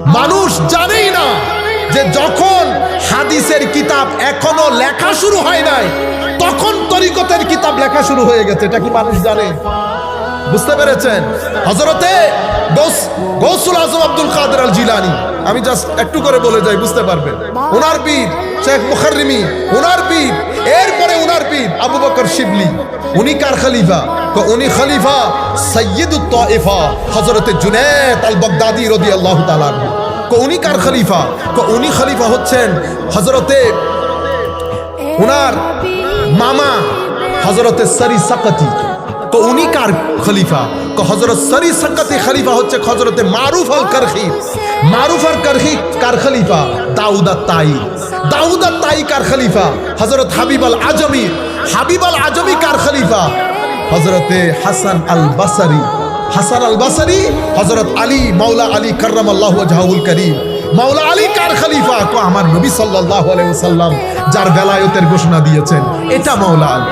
মানুষ জানেই না যে যখন হাদিসের কিতাব এখনো লেখা শুরু হয় নাই তখন তরিকতের কিতাব লেখা শুরু হয়ে গেছে। এটা কি মানুষ জানে? বুঝতে পেরেছেন? হযরতে গৌসুল আজম আব্দুল কাদের আল জিলানী, আমি জাস্ট একটু করে বলে যাই, বুঝতে পারবেন। ওনার পীর শেখ মুখাররিমি, ওনার পীর, এরপরে ওনার পীর আবু বকর শিবলি। উনি কার খলিফা? তো উনি খলিফা সৈয়দুত তায়েফা হযরতে জুনায়েদ আল বাগদাদি রাদিয়াল্লাহু তাআলা। তো উনি কার খলিফা? তো উনি খলিফা হচ্ছেন হযরতে ওনার মামা হযরতে সরি সাকাতি। তো উনি কার খলিফা? তো হযরত সরি সাকাতি খলিফা হচ্ছে হযরতে মারুফ আল কারখি। মারুফ আল কারখি কার খলিফা? দাউদ আত-তাই। দাউদ আত-তাই কার খলিফা? হযরত হাবিব আল আজমি। হাবিব আল আজমি কার খলিফা? হযরতে হাসান আল বসরি। হাসান আল বসরি হযরত আলী মাওলা আলী কাররামাল্লাহু ওয়াজহাহুল কারীম। মাওলা আলী কার খলিফা? তো আমার নবী সাল্লাল্লাহু আলাইহি ওয়াসাল্লাম যার বেলায়েতের ঘোষণা দিয়েছেন, এটা মাওলা আলী।